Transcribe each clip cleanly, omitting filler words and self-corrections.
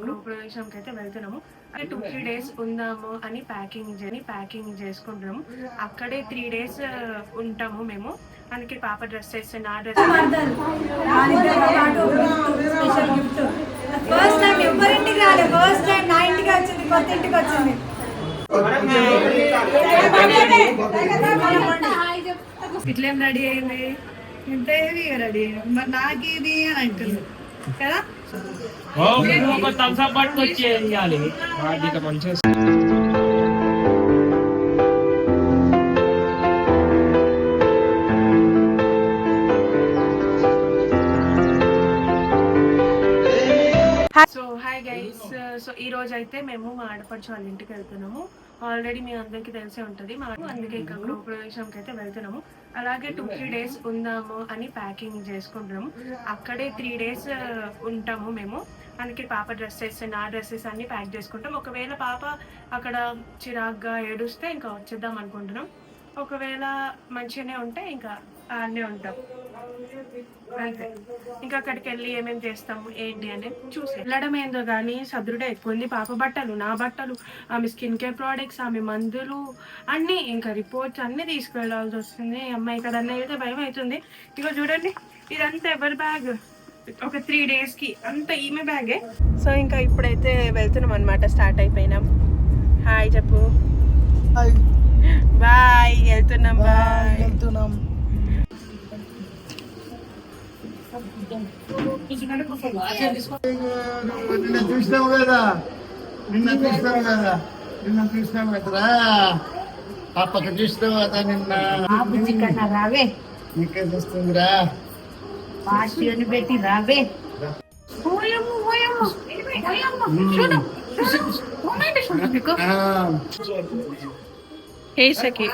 గృహప్రవేశంకి అయితే వెళ్తున్నాము. అంటే 2-3 days ఉందాము అని ప్యాకింగ్ చేసుకుంటున్నాము. అక్కడే 3 days ఉంటాము మేము. అందుకే పాప డ్రెస్సెస్, నా డ్రెస్ ఫస్ట్ టైం ఎవరింటికి రాలేదు. ఫస్ట్ టైం నా ఇంటికి వచ్చింది, కొత్త ఇంటికి వచ్చింది. ఇట్లేం రెడీ అయింది అంటే రెడీ అయ్యింది. మరి నాకు ఇది అని అంటుంది కదా. So hi guys. సో ఈ రోజు అయితే మేము మా ఆడపడుచు వాళ్ళ ఇంటికి వెళ్తున్నాము. ఆల్రెడీ మీ అందరికీ తెలిసే ఉంటుంది. అందుకే ఇంకా గృహప్రవేశంకి అయితే వెళ్తున్నాము. అలాగే 2-3 days ఉందాము అని ప్యాకింగ్ చేసుకుంటున్నాము. అక్కడే 3 days ఉంటాము మేము. అందుకే పాప డ్రెస్సెస్, నా డ్రెస్సెస్ అన్ని ప్యాక్ చేసుకుంటాం. ఒకవేళ పాప అక్కడ చిరాగ్గా ఏడుస్తే ఇంకా వచ్చేద్దాం అనుకుంటున్నాం. ఒకవేళ మంచిగానే ఉంటే ఇంకా అన్నీ ఉంటాం అంతే. ఇంకా అక్కడికి వెళ్ళి ఏమేమి చేస్తాము ఏంటి అనేది చూసి వెళ్ళడం ఏందో కానీ సదురుడే ఎక్కువ ఉంది. పాప బట్టలు, నా బట్టలు, ఆమె స్కిన్ కేర్ ప్రోడక్ట్స్, ఆమె మందులు అన్నీ, ఇంకా రిపోర్ట్స్ అన్నీ తీసుకెళ్ళాల్సి వస్తుంది. అమ్మాయి ఇక్కడ అన్నీ అయితే భయం అవుతుంది. ఇక చూడండి, ఇదంతా ఎవరి బ్యాగ్, ఒక 3 daysకి అంతా ఈమె బ్యాగే. సో ఇంకా ఇప్పుడైతే వెళ్తున్నాం అనమాట. స్టార్ట్ అయిపోయినాం. హాయ్ చెప్పు. బాయ్. వెళ్తున్నాం. బాయ్. వెళ్తున్నాం. నిన్న చూసినావు కదా పాపకి చూసినావు కదా నిన్న. రావే నీకే చూస్తుందిరా. పాస్టిని పెట్టి రావే. Hey Saki.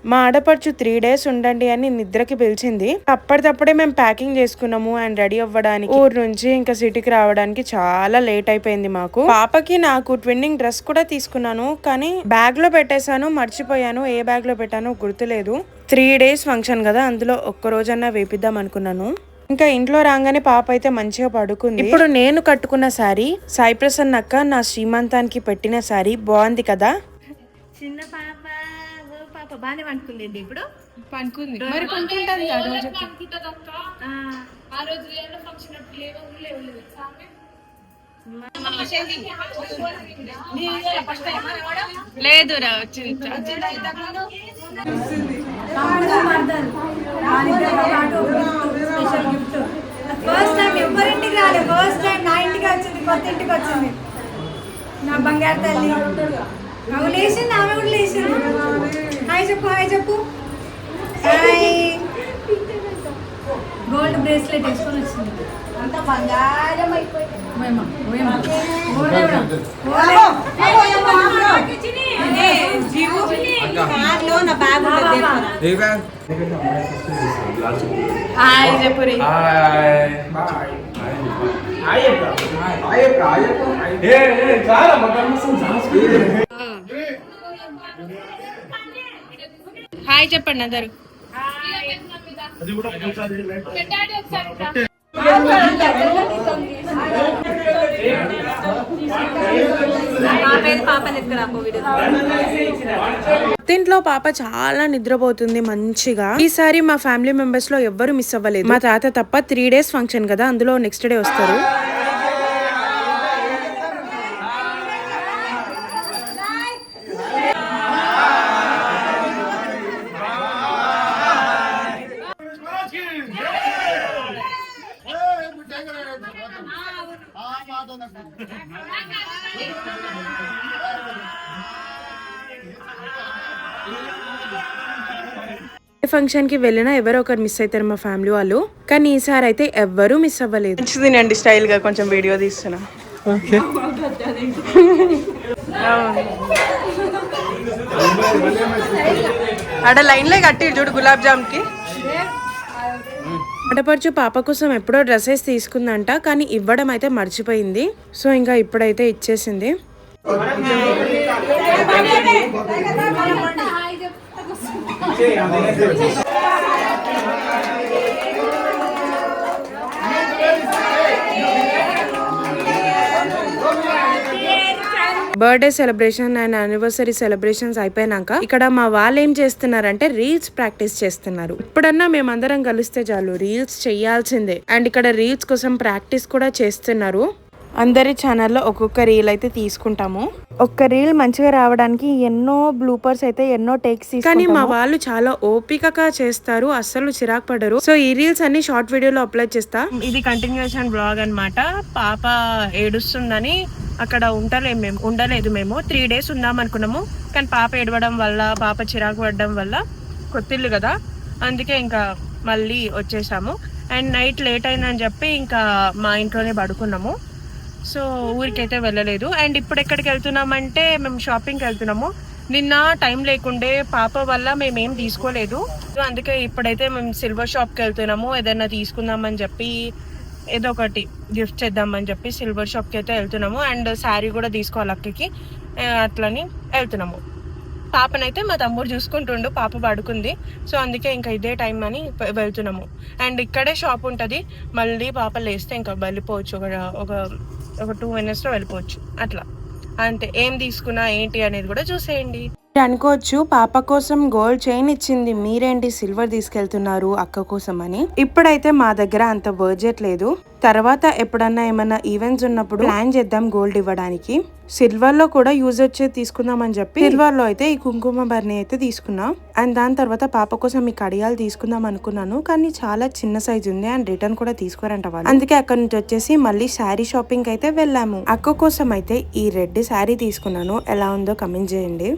మా ఆడపడుచు 3 days ఉండండి అని నిద్రకి పిలిచింది. అప్పటిదప్పుడే మేము ప్యాకింగ్ చేసుకున్నాము అండ్ రెడీ అవ్వడానికి. ఊరు నుంచి ఇంకా సిటీకి రావడానికి చాలా లేట్ అయిపోయింది మాకు. పాపకి నాకు ట్విన్నింగ్ డ్రెస్ కూడా తీసుకున్నాను, కానీ బ్యాగ్ లో పెట్టేశాను, మర్చిపోయాను. ఏ బ్యాగ్ లో పెట్టానో గుర్తులేదు. 3 days ఫంక్షన్ కదా, అందులో ఒక్క రోజన్నా వేపిద్దాం అనుకున్నాను. ఇంకా ఇంట్లో రాగానే పాప అయితే మంచిగా పడుకుంది. ఇప్పుడు నేను కట్టుకున్న శారీ సాయి ప్రసన్న అక్క నా శ్రీమంతానికి పెట్టిన శారీ బాగుంది కదా. చిన్న పాప బాగానే పండుకుంది. ఇప్పుడు పనుకుంది. మరి పనుకుంటుంది ఆ రోజు. లేదు రా వచ్చింది. ఫస్ట్ టైం ఎవరింటికి రాలేదు. ఫస్ట్ టైం నా ఇంటికి వచ్చింది, కొత్త ఇంటికి వచ్చింది. నా బంగారు తల్లి ఆమె లేచింది, ఆమె కూడా లేచింది. హాయ్ చెప్పు. హాయ్ చెప్పు. హాయ్. గోల్డ్ బ్రేస్లెట్ వేసుకొని వచ్చింది. అంత బంగారం అయిపోయింది. హాయ్ చెప్పురి. హాయ్ చెప్పండి అందరు. ఇంట్లో పాప చాలా నిద్రపోతుంది మంచిగా. ఈసారి మా ఫ్యామిలీ మెంబర్స్ లో ఎవ్వరు మిస్ అవ్వలేదు. మా తాత తప్ప 3 days ఫంక్షన్ కదా, అందులో నెక్స్ట్ డే వస్తారు. ఫంక్షన్ కి వెళ్ళినా ఎవరో ఒకరు మిస్ అవుతారు మా ఫ్యామిలీ వాళ్ళు, కానీ ఈసారి అయితే ఎవ్వరూ మిస్ అవ్వలేదు. తినండి, స్టైల్ గా కొంచెం వీడియో తీస్తున్నా. ఆడ లైన్ లో కట్టి చూడు గులాబ్ జామ్ కి. ఆడపడుచు పాప కోసం ఎప్పుడో డ్రెస్సెస్ తీసుకుందంట, కానీ ఇవ్వడం అయితే మర్చిపోయింది. సో ఇంకా ఇప్పుడైతే ఇచ్చేసింది. Birthday celebration and anniversary celebrations అయిపోయినాక ఇక్కడ మా వాళ్ళు ఏం చేస్తున్నారంటే రీల్స్ ప్రాక్టీస్ చేస్తున్నారు. ఇప్పుడన్నా మేమందరం కలిస్తే చాలు రీల్స్ చెయ్యాల్సిందే. అండ్ ఇక్కడ రీల్స్ కోసం ప్రాక్టీస్ కూడా చేస్తున్నారు. అందరి ఛానల్లో ఒక్కొక్క రీల్ అయితే తీసుకుంటాము. ఒక్క రీల్ మంచిగా రావడానికి ఎన్నో బ్లూపర్స్ అయితే ఎన్నో టేక్స్, కానీ మా వాళ్ళు చాలా ఓపికగా చేస్తారు, అస్సలు చిరాకు పడరు. సో ఈ రీల్స్ అన్ని షార్ట్ వీడియోలో అప్లోడ్ చేస్తా. ఇది కంటిన్యూషన్ బ్లాగ్ అన్నమాట. పాప ఏడుస్తుందని అక్కడ ఉండలేదు మేము 3 days ఉందాం అనుకున్నాము. కానీ పాప ఏడవడం వల్ల, పాప చిరాకు పడడం వల్ల, కొత్తిల్లు కదా, అందుకే ఇంకా మళ్ళీ వచ్చేసాము. అండ్ నైట్ లేట్ అయిందని చెప్పి ఇంకా మా ఇంట్లోనే పడుకున్నాము. సో ఊరికైతే వెళ్ళలేదు. అండ్ ఇప్పుడు ఎక్కడికి వెళ్తున్నామంటే మేము షాపింగ్కి వెళ్తున్నాము. నిన్న టైం లేకుండే పాప వల్ల మేమేం తీసుకోలేదు. సో అందుకే ఇప్పుడైతే మేము సిల్వర్ షాప్కి వెళ్తున్నాము. ఏదైనా తీసుకుందామని చెప్పి, ఏదో ఒకటి గిఫ్ట్ చేద్దామని చెప్పి సిల్వర్ షాప్కి అయితే వెళ్తున్నాము. అండ్ శారీ కూడా తీసుకోవాలి అక్కకి, అట్లని వెళ్తున్నాము. పాపనైతే మా తమ్ముడు చూసుకుంటుండు, పాప పడుకుంది. సో అందుకే ఇంకా ఇదే టైం అని వెళ్తున్నాము. అండ్ ఇక్కడే షాప్ ఉంటుంది, మళ్ళీ పాప లేస్తే ఇంకా వెళ్ళిపోవచ్చు. ఒక 2 minutesలో వెళ్ళిపోవచ్చు. అట్లా అంతే. ఏం తీసుకున్నా ఏంటి అనేది కూడా చూసేయండి. అనుకోవచ్చు పాప కోసం గోల్డ్ చైన్ ఇచ్చింది, మీరేంటి సిల్వర్ తీసుకెళ్తున్నారు అక్క కోసం అని. ఇప్పుడైతే మా దగ్గర అంత బడ్జెట్ లేదు. తర్వాత ఎప్పుడన్నా ఏమన్నా ఈవెంట్స్ ఉన్నప్పుడు ప్లాన్ చేద్దాం గోల్డ్ ఇవ్వడానికి. సిల్వర్ లో కూడా యూజ్ వచ్చేది తీసుకుందాం అని చెప్పి సిల్వర్ లో అయితే ఈ కుంకుమ బర్ని అయితే తీసుకున్నా. అండ్ దాని తర్వాత పాప కోసం ఈ కడియాలు తీసుకుందాం అనుకున్నాను, కానీ చాలా చిన్న సైజ్ ఉంది అండ్ రిటర్న్ కూడా తీసుకోరంట వాళ్ళు. అందుకే అక్కడ నుంచి వచ్చేసి మళ్ళీ శారీ షాపింగ్ అయితే వెళ్ళాము. అక్క కోసం అయితే ఈ రెడ్ శారీ తీసుకున్నాను. ఎలా ఉందో కమెంట్ చేయండి.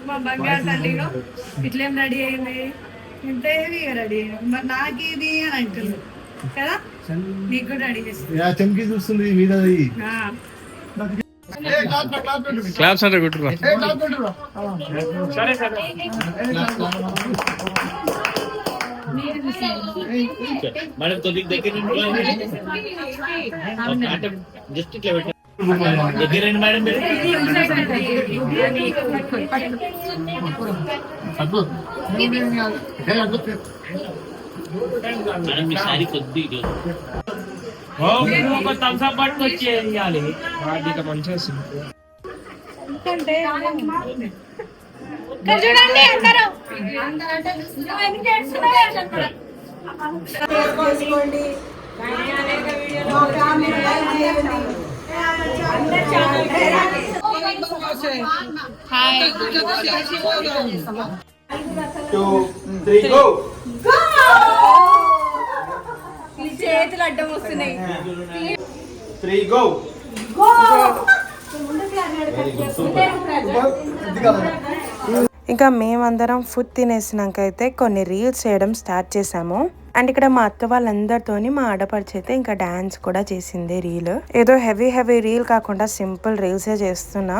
మా బంగారు తల్లిలో ఇట్లేం రెడీ అయింది, ఇంత హెవీగా రెడీ అయింది. మరి నాకేది అని అంటుంది కదా, నీకు కూడా రెడీ చేస్తుంది. చెంకి చూస్తుంది మీదది. క్లాప్స్ అంటే కొట్టురా. మేడం కొద్దిగా దగ్గర జస్ట్ ఇట్లా పెట్టండి. దగ్గరండి మేడం మీరు. మేడం మీ సారీ కొద్దిగా ఒక థమ్స్ అప్ పట్టుకొచ్చి వేయాలి. వాటికి మంచిగా చూడండి అందరూ చేతులు అడ్డం వస్తున్నాయి. ఇంకా మేమందరం ఫుడ్ తినేసినాక అయితే కొన్ని రీల్స్ చేయడం స్టార్ట్ చేసాము. అండ్ ఇక్కడ మా అత్త వాళ్ళందరితోని మా ఆడపడిచి అయితే ఇంకా డాన్స్ కూడా చేసింది. రీల్ ఏదో హెవీ రీల్ కాకుండా సింపుల్ రీల్సే చేస్తున్నా.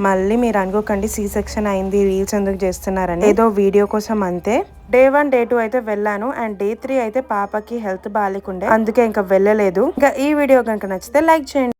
మళ్ళీ మీరు అనుకోకండి C సెక్షన్ అయింది రీల్స్ ఎందుకు చేస్తున్నారని, ఏదో వీడియో కోసం అంతే. Day 1 Day 2 అయితే వెళ్ళాను. అండ్ Day 3 అయితే పాపకి హెల్త్ బాగాలేకుండే, అందుకే ఇంకా వెళ్ళలేదు. ఇంకా ఈ వీడియో కనుక నచ్చితే లైక్ చేయండి.